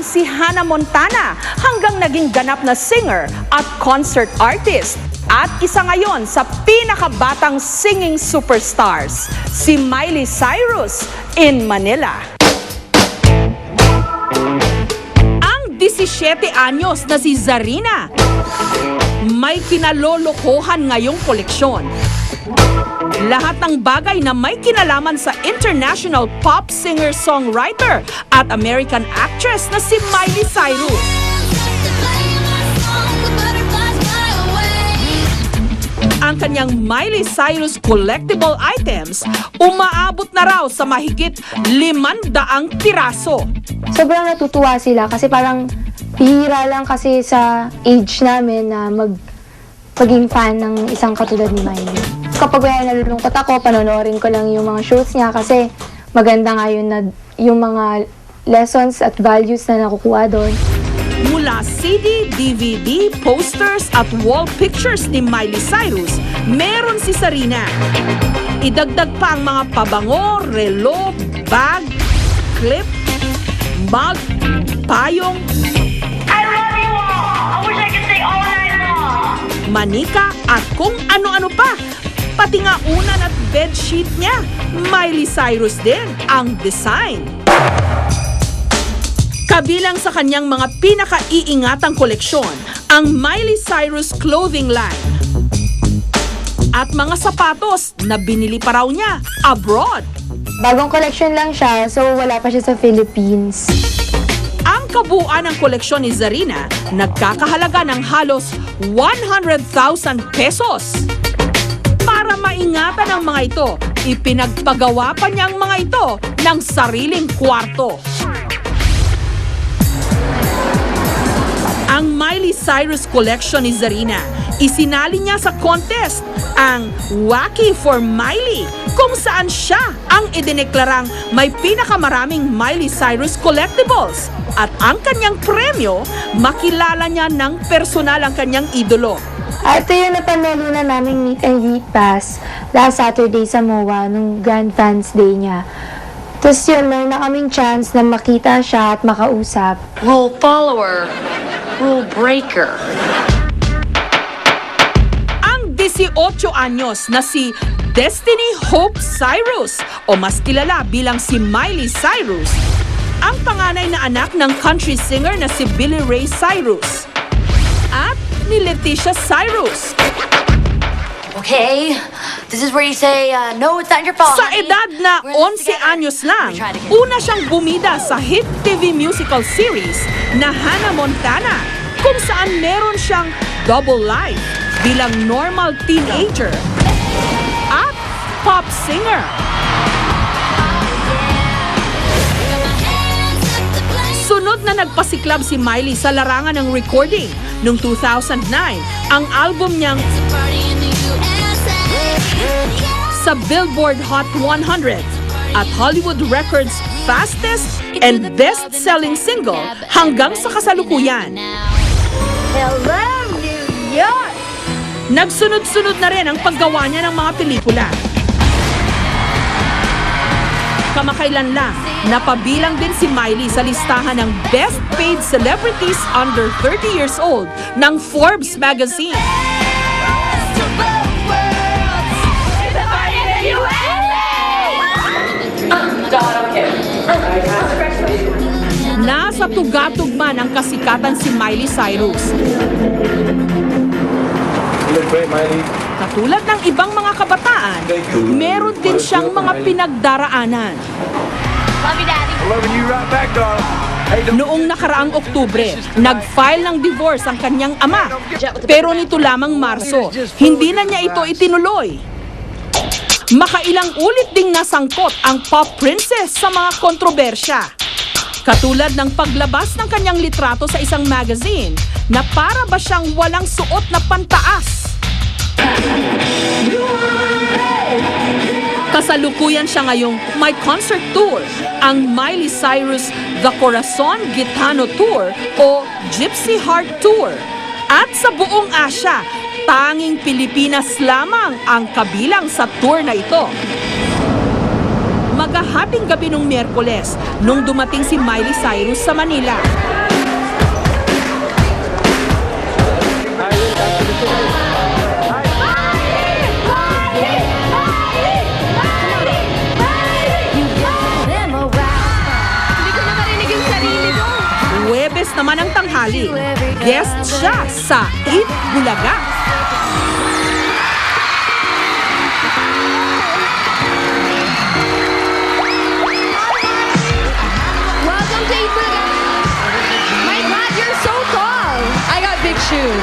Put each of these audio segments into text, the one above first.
si Hannah Montana hanggang naging ganap na singer at concert artist. At isa ngayon sa pinakabatang singing superstars, si Miley Cyrus in Manila. Ang 17 anyos na si Zarina may kinalolokohan ngayong koleksyon. Lahat ng bagay na may kinalaman sa international pop singer-songwriter at American actress na si Miley Cyrus. Ang kanyang Miley Cyrus collectible items umaabot na raw sa mahigit 500 piraso. Sobrang natutuwa sila kasi parang bihira lang kasi sa age namin na maging fan ng isang katulad ni Miley. Kapag nalulungkot ako, panonoorin ko lang yung mga shows niya kasi maganda nga yun na yung mga lessons at values na nakukuha doon. Mula CD, DVD, posters at wall pictures ni Miley Cyrus, meron si Zarina. Idagdag pa ang mga pabango, relo, bag, clip, mug, payong, I love you all! I wish I could sing all night long! manika at kung ano-ano pa. Pati nga unan at bedsheet niya, Miley Cyrus din ang design. Kabilang sa kanyang mga pinaka-iingatang koleksyon, ang Miley Cyrus clothing line. At mga sapatos na binili pa raw niya abroad. Bagong collection lang siya, so wala pa siya sa Philippines. Ang kabuuan ng koleksyon ni Zarina nagkakahalaga ng halos 100,000 pesos. Para maingatan ang mga ito, ipinagpagawa pa niya ang mga ito ng sariling kwarto. Ang Miley Cyrus collection ni Zarina, isinali niya sa contest ang Wacky for Miley, kung saan siya ang idineklarang may pinakamaraming Miley Cyrus collectibles. At ang kanyang premyo, makilala niya ng personal ang kanyang idolo. Ito yung napanalo na naming meet and greet pass last Saturday sa MOA nung Grand Fans Day niya. Tapos yun, meron na kaming chance na makita siya at makausap. Rule follower, rule breaker. Ang 18 anyos na si Destiny Hope Cyrus o mas kilala bilang si Miley Cyrus, ang panganay na anak ng country singer na si Billy Ray Cyrus at ni Leticia Cyrus. Okay, this is where you say, no, it's not your fault. Sa edad na 11 anyos lang, una siyang bumida sa hit TV musical series na Hannah Montana, kung saan meron siyang double life bilang normal teenager at pop singer. Sunod na nagpasiklab si Miley sa larangan ng recording. Noong 2009, ang album niyang sa Billboard Hot 100 at Hollywood Records fastest and best-selling single hanggang sa kasalukuyan. Hello, New York! Nagsunod-sunod na rin ang paggawa niya ng mga pelikula. Kamakailan lang, napabilang din si Miley sa listahan ng Best Paid Celebrities Under 30 Years Old ng Forbes magazine. Nasa tugatugma ng kasikatan si Miley Cyrus. Katulad ng ibang mga kabataan, meron din siyang mga pinagdaraanan. Love you, Daddy. Noong nakaraang Oktubre, nag-file ng divorce ang kanyang ama. Pero nito lamang Marso, hindi na niya ito itinuloy. Makailang ulit ding nasangkot ang pop princess sa mga kontrobersya. Katulad ng paglabas ng kanyang litrato sa isang magazine na para ba siyang walang suot na pantaas. Kasalukuyan siya ngayong may concert tour, ang Miley Cyrus The Corazon Gitano Tour o Gypsy Heart Tour. At sa buong Asya, tanging Pilipinas lamang ang kabilang sa tour na ito. Magahating gabi nung Miyerkules nung dumating si Miley Cyrus sa Manila. Huwebes naman ang tanghali. Guest siya sa Eat Bulaga. Welcome to Eat Bulaga. My God, you're so tall. I got big shoes.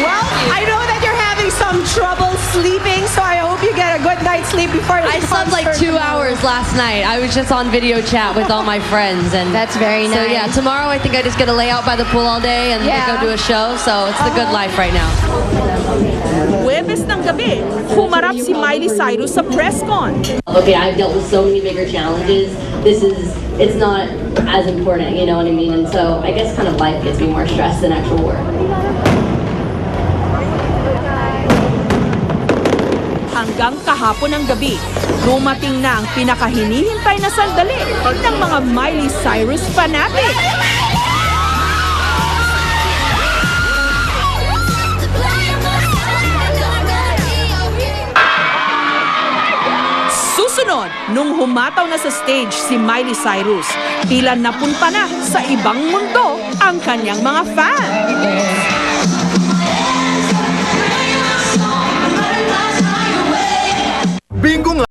Well, I know that you're having some trouble sleeping, so I hope you get a good night's sleep before the I slept like concert 2 hours last night. I was just on video chat with all my friends, and That's very so yeah. nice. Tomorrow I think I just get to lay out by the pool all day and Yeah. go do a show. So it's the good life right now. Huwebes ng gabi, humarap si Miley Cyrus sa press con. Okay, I've dealt with so many bigger challenges. It's not as important, you know what I mean? And so I guess kind of life gets me more stressed than actual work. Hanggang kahapon ng gabi, dumating na ang pinakahinihintay na sandali ng mga Miley Cyrus fanatic. Susunod, nung humataw na sa stage si Miley Cyrus, tila napunta na sa ibang mundo ang kanyang mga fans. Bingo nga!